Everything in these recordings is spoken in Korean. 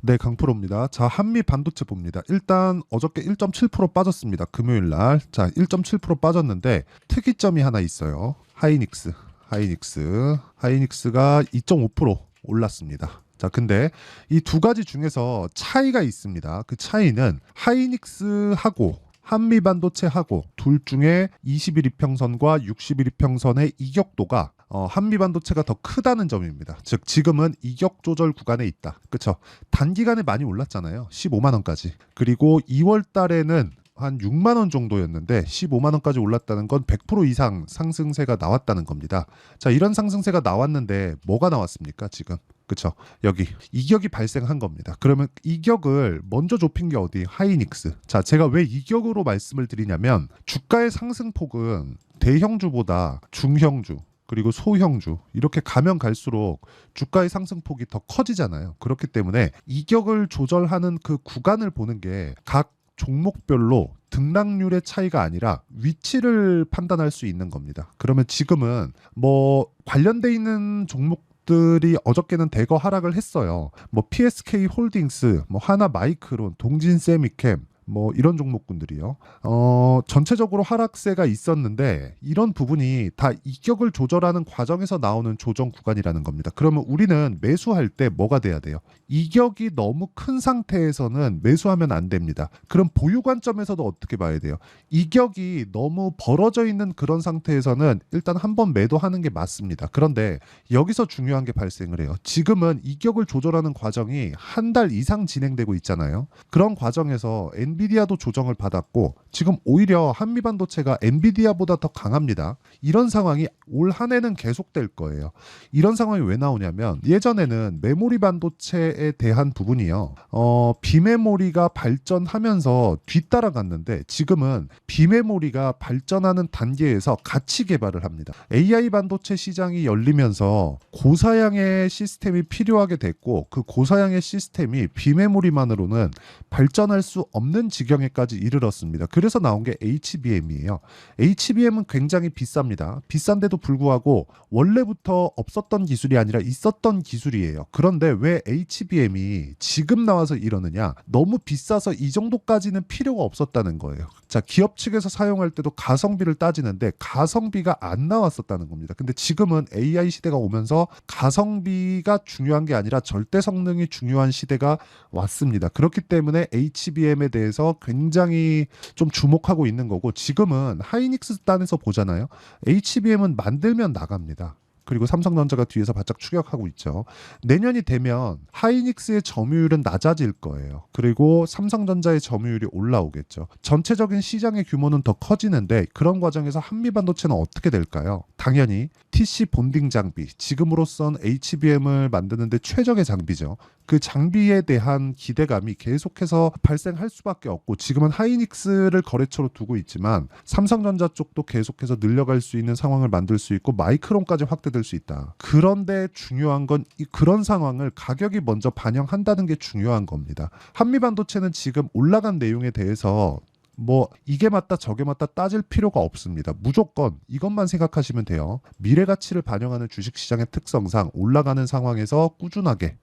네, 강프로입니다. 자, 한미 반도체 봅니다. 일단 어저께 1.7% 빠졌습니다. 금요일 날. 자, 1.7% 빠졌는데 특이점이 하나 있어요. 하이닉스가 2.5% 올랐습니다. 자, 근데 이 두 가지 중에서 차이가 있습니다. 그 차이는 하이닉스하고 한미 반도체하고 둘 중에 21 이평선과 61 이평선의 이격도가 한미 반도체가 더 크다는 점입니다. 즉 지금은 이격 조절 구간에 있다. 그렇죠? 단기간에 많이 올랐잖아요. 15만 원까지. 그리고 2월 달에는 한 6만 원 정도였는데 15만 원까지 올랐다는 건 100% 이상 상승세가 나왔다는 겁니다. 자, 이런 상승세가 나왔는데 뭐가 나왔습니까, 지금? 그쵸? 여기 이격이 발생한 겁니다. 그러면 이격을 먼저 좁힌 게 어디? 하이닉스. 자, 제가 왜 이격으로 말씀을 드리냐면 주가의 상승폭은 대형주보다 중형주 그리고 소형주 이렇게 가면 갈수록 주가의 상승폭이 더 커지잖아요. 그렇기 때문에 이격을 조절하는 그 구간을 보는 게 각 종목별로 등락률의 차이가 아니라 위치를 판단할 수 있는 겁니다. 그러면 지금은 뭐 관련돼 있는 종목들이 어저께는 대거 하락을 했어요. 뭐 PSK 홀딩스, 뭐 하나 마이크론, 동진 세미캠 뭐 이런 종목군들이요. 전체적으로 하락세가 있었는데 이런 부분이 다 이격을 조절하는 과정에서 나오는 조정 구간이라는 겁니다. 그러면 우리는 매수할 때 뭐가 돼야 돼요? 이격이 너무 큰 상태에서는 매수하면 안 됩니다. 그럼 보유 관점에서도 어떻게 봐야 돼요? 이격이 너무 벌어져 있는 그런 상태에서는 일단 한번 매도하는 게 맞습니다. 그런데 여기서 중요한 게 발생을 해요. 지금은 이격을 조절하는 과정이 한 달 이상 진행되고 있잖아요. 그런 과정에서 엔비디아도 조정을 받았고 지금 오히려 한미반도체가 엔비디아보다 더 강합니다. 이런 상황이 올 한 해는 계속될 거예요. 이런 상황이 왜 나오냐면 예전에는 메모리 반도체에 대한 부분이요. 비메모리가 발전하면서 뒤따라갔는데 지금은 비메모리가 발전하는 단계에서 같이 개발을 합니다. AI 반도체 시장이 열리면서 고사양의 시스템이 필요하게 됐고 그 고사양의 시스템이 비메모리만으로는 발전할 수 없는 지경에까지 이르렀습니다. 그래서 나온 게 HBM이에요. HBM은 굉장히 비쌉니다. 비싼데도 불구하고 원래부터 없었던 기술이 아니라 있었던 기술이에요. 그런데 왜 HBM이 지금 나와서 이러느냐? 너무 비싸서 이 정도까지는 필요가 없었다는 거예요. 자, 기업 측에서 사용할 때도 가성비를 따지는데 가성비가 안 나왔었다는 겁니다. 근데 지금은 AI 시대가 오면서 가성비가 중요한 게 아니라 절대 성능이 중요한 시대가 왔습니다. 그렇기 때문에 HBM에 대해서 굉장히 좀 주목하고 있는 거고 지금은 하이닉스 단에서 보잖아요. HBM은 만들면 나갑니다. 그리고 삼성전자가 뒤에서 바짝 추격하고 있죠. 내년이 되면 하이닉스의 점유율은 낮아질 거예요. 그리고 삼성전자의 점유율이 올라오겠죠. 전체적인 시장의 규모는 더 커지는데 그런 과정에서 한미반도체는 어떻게 될까요? 당연히 TC 본딩 장비, 지금으로선 HBM을 만드는데 최적의 장비죠. 그 장비에 대한 기대감이 계속해서 발생할 수밖에 없고 지금은 하이닉스를 거래처로 두고 있지만 삼성전자 쪽도 계속해서 늘려갈 수 있는 상황을 만들 수 있고 마이크론까지 확대될 수 있다. 그런데 중요한 건 그런 상황을 가격이 먼저 반영한다는 게 중요한 겁니다. 한미반도체는 지금 올라간 내용에 대해서 뭐 이게 맞다 저게 맞다 따질 필요가 없습니다. 무조건 이것만 생각하시면 돼요. 미래 가치를 반영하는 주식시장의 특성상 올라가는 상황에서 꾸준하게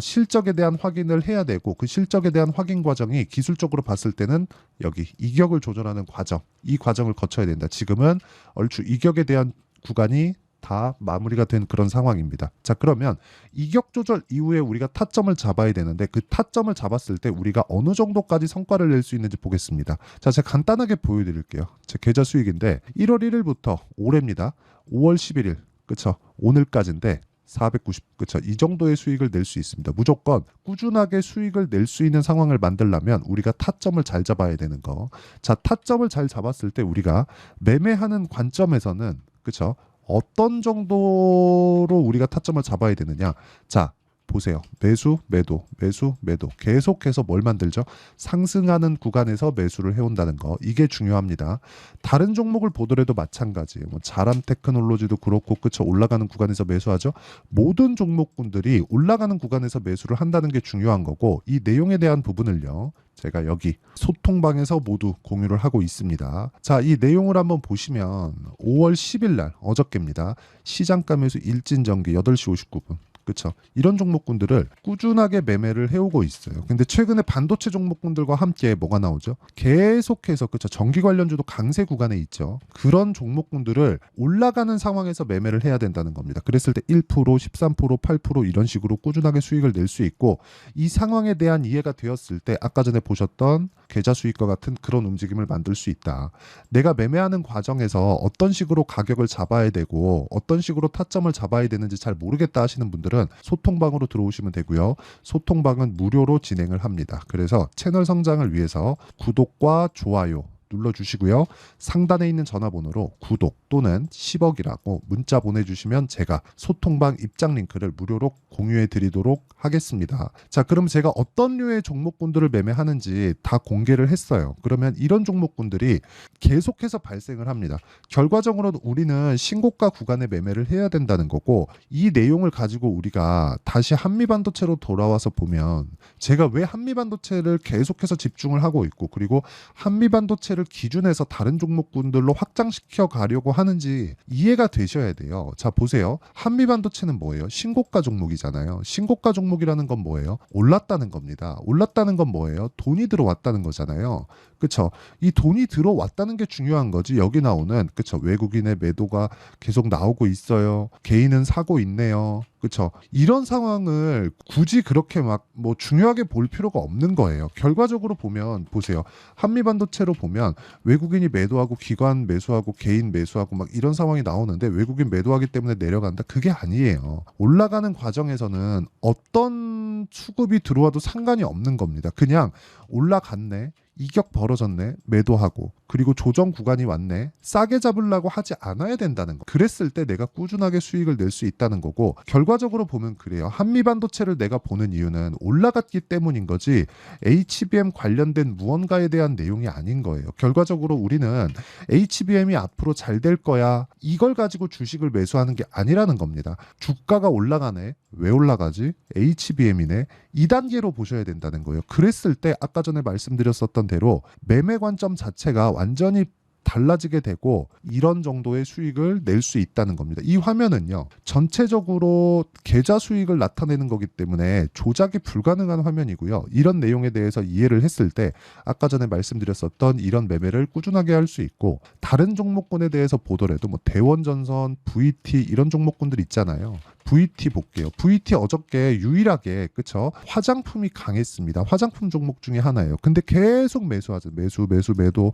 실적에 대한 확인을 해야 되고 그 실적에 대한 확인 과정이 기술적으로 봤을 때는 여기 이격을 조절하는 과정, 이 과정을 거쳐야 된다. 지금은 얼추 이격에 대한 구간이 다 마무리가 된 그런 상황입니다. 자, 그러면 이격 조절 이후에 우리가 타점을 잡아야 되는데 그 타점을 잡았을 때 우리가 어느 정도까지 성과를 낼 수 있는지 보겠습니다. 자, 제가 간단하게 보여드릴게요. 제 계좌 수익인데 1월 1일부터 올해입니다. 5월 11일, 그쵸? 오늘까지인데 490, 그쵸? 이 정도의 수익을 낼 수 있습니다. 무조건 꾸준하게 수익을 낼 수 있는 상황을 만들려면 우리가 타점을 잘 잡아야 되는 거. 자, 타점을 잘 잡았을 때 우리가 매매하는 관점에서는, 그쵸? 어떤 정도로 우리가 타점을 잡아야 되느냐? 자, 보세요. 매수, 매도, 매수, 매도. 계속해서 뭘 만들죠? 상승하는 구간에서 매수를 해온다는 거. 이게 중요합니다. 다른 종목을 보더라도 마찬가지예요. 뭐 자람 테크놀로지도 그렇고, 그쵸? 올라가는 구간에서 매수하죠. 모든 종목군들이 올라가는 구간에서 매수를 한다는 게 중요한 거고, 이 내용에 대한 부분을요. 제가 여기 소통방에서 모두 공유를 하고 있습니다. 자, 이 내용을 한번 보시면 5월 10일 날 어저께입니다. 시장가 매수 일진전기 8시 59분. 그쵸? 이런 종목군들을 꾸준하게 매매를 해오고 있어요. 근데 최근에 반도체 종목군들과 함께 뭐가 나오죠? 계속해서 그쵸? 전기 관련주도 강세 구간에 있죠. 그런 종목군들을 올라가는 상황에서 매매를 해야 된다는 겁니다. 그랬을 때 1%, 13%, 8% 이런 식으로 꾸준하게 수익을 낼 수 있고 이 상황에 대한 이해가 되었을 때 아까 전에 보셨던 계좌 수익과 같은 그런 움직임을 만들 수 있다. 내가 매매하는 과정에서 어떤 식으로 가격을 잡아야 되고 어떤 식으로 타점을 잡아야 되는지 잘 모르겠다 하시는 분들은 소통방으로 들어오시면 되고요. 소통방은 무료로 진행을 합니다. 그래서 채널 성장을 위해서 구독과 좋아요 눌러주시고요. 상단에 있는 전화번호로 구독 또는 10억이라고 문자 보내주시면 제가 소통방 입장 링크를 무료로 공유해 드리도록 하겠습니다. 자, 그럼 제가 어떤 류의 종목군들을 매매하는지 다 공개를 했어요. 그러면 이런 종목군들이 계속해서 발생을 합니다. 결과적으로 우리는 신고가 구간에 매매를 해야 된다는 거고 이 내용을 가지고 우리가 다시 한미반도체로 돌아와서 보면 제가 왜 한미반도체를 계속해서 집중을 하고 있고 그리고 한미반도체를 기준해서 다른 종목군들로 확장시켜 가려고 하는지 이해가 되셔야 돼요. 자, 보세요. 한미반도체는 뭐예요? 신고가 종목이잖아요. 신고가 종목이라는 건 뭐예요? 올랐다는 겁니다. 올랐다는 건 뭐예요? 돈이 들어왔다는 거잖아요. 그쵸? 이 돈이 들어왔다는 게 중요한 거지. 여기 나오는 그쵸? 외국인의 매도가 계속 나오고 있어요. 개인은 사고 있네요. 그쵸? 이런 상황을 굳이 그렇게 막 뭐 중요하게 볼 필요가 없는 거예요. 결과적으로 보면 보세요. 한미반도체로 보면 외국인이 매도하고 기관 매수하고 개인 매수하고 막 이런 상황이 나오는데 외국인 매도하기 때문에 내려간다. 그게 아니에요. 올라가는 과정에서는 어떤 수급이 들어와도 상관이 없는 겁니다. 그냥 올라갔네. 이격 벌어졌네. 매도하고 그리고 조정 구간이 왔네. 싸게 잡으려고 하지 않아야 된다는 거. 그랬을 때 내가 꾸준하게 수익을 낼 수 있다는 거고 결과적으로 보면 그래요. 한미반도체를 내가 보는 이유는 올라갔기 때문인 거지 HBM 관련된 무언가에 대한 내용이 아닌 거예요. 결과적으로 우리는 HBM이 앞으로 잘 될 거야. 이걸 가지고 주식을 매수하는 게 아니라는 겁니다. 주가가 올라가네. 왜 올라가지? HBM이네. 2단계로 보셔야 된다는 거예요. 그랬을 때 아까 전에 말씀드렸었던 대로 매매 관점 자체가 완전히 달라지게 되고 이런 정도의 수익을 낼 수 있다는 겁니다. 이 화면은요. 전체적으로 계좌 수익을 나타내는 거기 때문에 조작이 불가능한 화면이고요. 이런 내용에 대해서 이해를 했을 때 아까 전에 말씀드렸었던 이런 매매를 꾸준하게 할 수 있고 다른 종목군에 대해서 보더라도 뭐 대원전선, VT 이런 종목군들 있잖아요. VT 볼게요. VT 어저께 유일하게 그쵸? 화장품이 강했습니다. 화장품 종목 중에 하나예요. 근데 계속 매수하죠. 매수 매도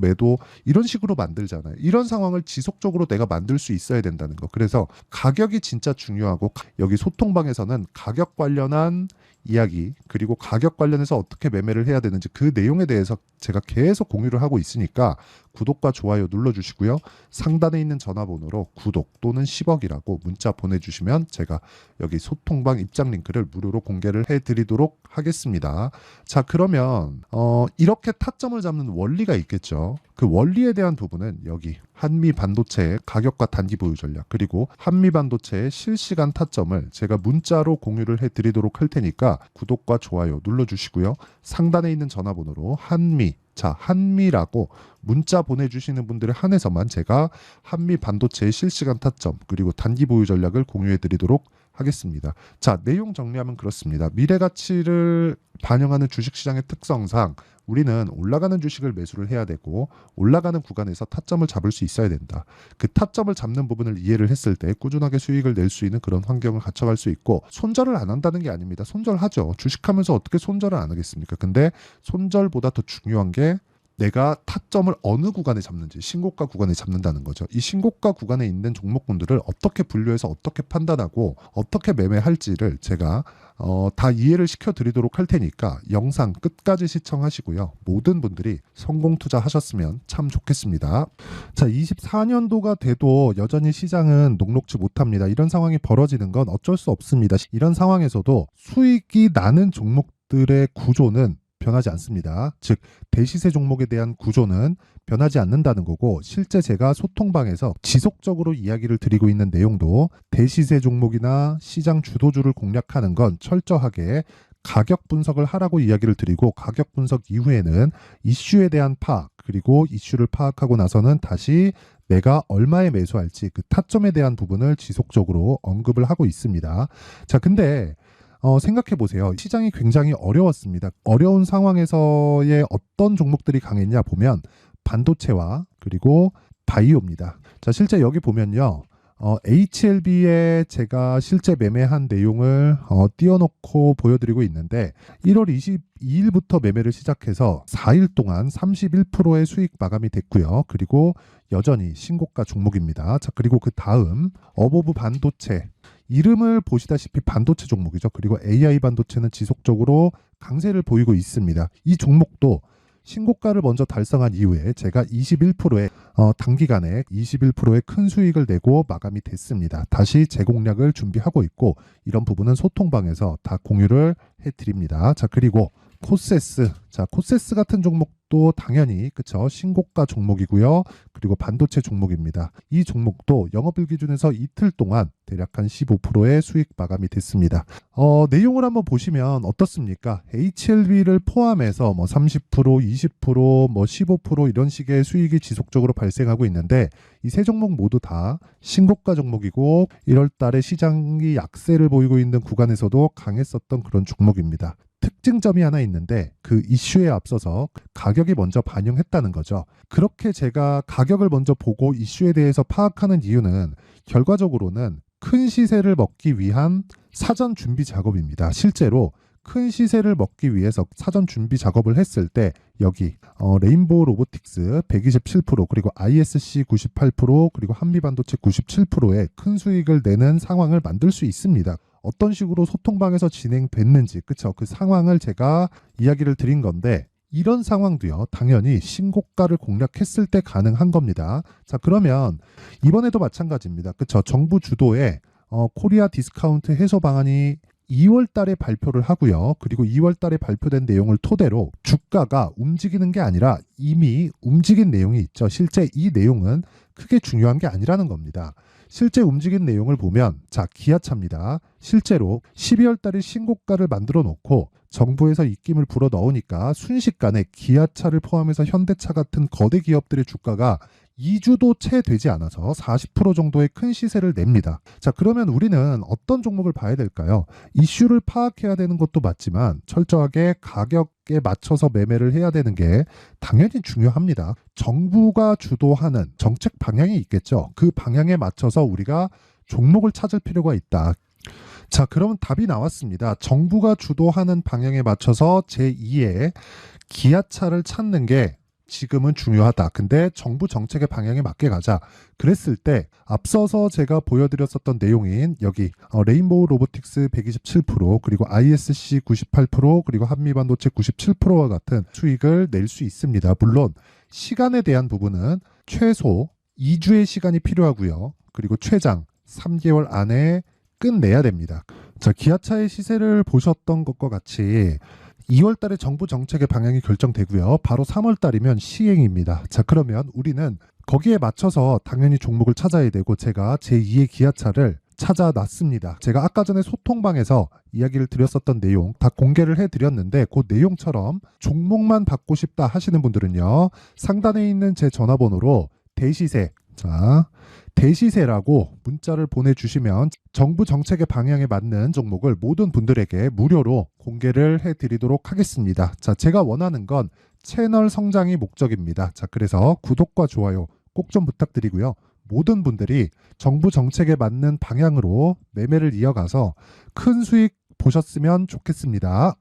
매도 이런 식으로 만들잖아요. 이런 상황을 지속적으로 내가 만들 수 있어야 된다는 거. 그래서 가격이 진짜 중요하고 여기 소통방에서는 가격 관련한 이야기 그리고 가격 관련해서 어떻게 매매를 해야 되는지 그 내용에 대해서 제가 계속 공유를 하고 있으니까 구독과 좋아요 눌러주시고요. 상단에 있는 전화번호로 구독 또는 10억이라고 문자 보내주시면 제가 여기 소통방 입장 링크를 무료로 공개를 해드리도록 하겠습니다. 자, 그러면 이렇게 타점을 잡는 원리가 있겠죠. 그 원리에 대한 부분은 여기 한미 반도체의 가격과 단기 보유 전략 그리고 한미 반도체의 실시간 타점을 제가 문자로 공유를 해드리도록 할 테니까 구독과 좋아요 눌러주시고요. 상단에 있는 전화번호로 한미라고 문자 보내주시는 분들에 한해서만 제가 한미 반도체의 실시간 타점 그리고 단기 보유 전략을 공유해드리도록 하겠습니다. 자, 내용 정리하면 그렇습니다. 미래 가치를 반영하는 주식시장의 특성상 우리는 올라가는 주식을 매수를 해야 되고 올라가는 구간에서 타점을 잡을 수 있어야 된다. 그 타점을 잡는 부분을 이해를 했을 때 꾸준하게 수익을 낼 수 있는 그런 환경을 갖춰갈 수 있고 손절을 안 한다는 게 아닙니다. 손절하죠. 주식하면서 어떻게 손절을 안 하겠습니까? 근데 손절보다 더 중요한 게 내가 타점을 어느 구간에 잡는지 신고가 구간에 잡는다는 거죠. 이 신고가 구간에 있는 종목군들을 어떻게 분류해서 어떻게 판단하고 어떻게 매매할지를 제가 다 이해를 시켜드리도록 할 테니까 영상 끝까지 시청하시고요. 모든 분들이 성공 투자하셨으면 참 좋겠습니다. 자, 24년도가 돼도 여전히 시장은 녹록지 못합니다. 이런 상황이 벌어지는 건 어쩔 수 없습니다. 이런 상황에서도 수익이 나는 종목들의 구조는 변하지 않습니다. 즉 대시세 종목에 대한 구조는 변하지 않는다는 거고 실제 제가 소통방에서 지속적으로 이야기를 드리고 있는 내용도 대시세 종목이나 시장 주도주를 공략하는 건 철저하게 가격 분석을 하라고 이야기를 드리고 가격 분석 이후에는 이슈에 대한 파악 그리고 이슈를 파악하고 나서는 다시 내가 얼마에 매수할지 그 타점에 대한 부분을 지속적으로 언급을 하고 있습니다. 자, 근데 생각해 보세요. 시장이 굉장히 어려웠습니다. 어려운 상황에서의 어떤 종목들이 강했냐 보면 반도체와 그리고 바이오입니다. 자, 실제 여기 보면요. HLB에 제가 실제 매매한 내용을 띄워놓고 보여드리고 있는데 1월 22일부터 매매를 시작해서 4일 동안 31%의 수익 마감이 됐고요. 그리고 여전히 신고가 종목입니다. 자, 그리고 그 다음 어보브 반도체 이름을 보시다시피 반도체 종목이죠. 그리고 AI 반도체는 지속적으로 강세를 보이고 있습니다. 이 종목도 신고가를 먼저 달성한 이후에 제가 21%의 단기간에 21%의 큰 수익을 내고 마감이 됐습니다. 다시 재공략을 준비하고 있고 이런 부분은 소통방에서 다 공유를 해드립니다. 자, 그리고 코세스. 자, 코세스 같은 종목도 당연히 그쵸 신고가 종목이고요. 그리고 반도체 종목입니다. 이 종목도 영업일 기준에서 이틀 동안 대략 한 15%의 수익 마감이 됐습니다. 내용을 한번 보시면 어떻습니까? HLB를 포함해서 뭐 30%, 20%, 뭐 15% 이런 식의 수익이 지속적으로 발생하고 있는데 이 세 종목 모두 다 신고가 종목이고 1월 달에 시장이 약세를 보이고 있는 구간에서도 강했었던 그런 종목입니다. 특징점이 하나 있는데 그 이슈에 앞서서 가격이 먼저 반영했다는 거죠. 그렇게 제가 가격을 먼저 보고 이슈에 대해서 파악하는 이유는 결과적으로는 큰 시세를 먹기 위한 사전 준비 작업입니다. 실제로 큰 시세를 먹기 위해서 사전 준비 작업을 했을 때 여기 레인보우 로보틱스 127% 그리고 ISC 98% 그리고 한미반도체 97%의 큰 수익을 내는 상황을 만들 수 있습니다. 어떤 식으로 소통방에서 진행됐는지 그쵸 그 상황을 제가 이야기를 드린 건데 이런 상황도요 당연히 신고가를 공략했을 때 가능한 겁니다. 자, 그러면 이번에도 마찬가지입니다. 그쵸 정부 주도의 코리아 디스카운트 해소 방안이 2월 달에 발표를 하고요. 그리고 2월 달에 발표된 내용을 토대로 주가가 움직이는 게 아니라 이미 움직인 내용이 있죠. 실제 이 내용은 크게 중요한 게 아니라는 겁니다. 실제 움직인 내용을 보면 자, 기아차입니다. 실제로 12월 달에 신고가를 만들어 놓고 정부에서 입김을 불어 넣으니까 순식간에 기아차를 포함해서 현대차 같은 거대 기업들의 주가가 2주도 채 되지 않아서 40% 정도의 큰 시세를 냅니다. 자, 그러면 우리는 어떤 종목을 봐야 될까요? 이슈를 파악해야 되는 것도 맞지만 철저하게 가격에 맞춰서 매매를 해야 되는 게 당연히 중요합니다. 정부가 주도하는 정책 방향이 있겠죠. 그 방향에 맞춰서 우리가 종목을 찾을 필요가 있다. 자, 그러면 답이 나왔습니다. 정부가 주도하는 방향에 맞춰서 제2의 기아차를 찾는 게 지금은 중요하다. 근데 정부 정책의 방향에 맞게 가자. 그랬을 때 앞서서 제가 보여드렸었던 내용인 여기 레인보우 로보틱스 127% 그리고 ISC 98% 그리고 한미반도체 97%와 같은 수익을 낼 수 있습니다. 물론 시간에 대한 부분은 최소 2주의 시간이 필요하고요. 그리고 최장 3개월 안에 끝내야 됩니다. 자, 기아차의 시세를 보셨던 것과 같이 2월 달에 정부 정책의 방향이 결정되고요. 바로 3월 달이면 시행입니다. 자, 그러면 우리는 거기에 맞춰서 당연히 종목을 찾아야 되고 제가 제2의 기아차를 찾아놨습니다. 제가 아까 전에 소통방에서 이야기를 드렸었던 내용 다 공개를 해드렸는데 그 내용처럼 종목만 받고 싶다 하시는 분들은요. 상단에 있는 제 전화번호로 대시세 자 대시세라고 문자를 보내주시면 정부 정책의 방향에 맞는 종목을 모든 분들에게 무료로 공개를 해드리도록 하겠습니다. 자, 제가 원하는 건 채널 성장이 목적입니다. 자, 그래서 구독과 좋아요 꼭 좀 부탁드리고요. 모든 분들이 정부 정책에 맞는 방향으로 매매를 이어가서 큰 수익 보셨으면 좋겠습니다.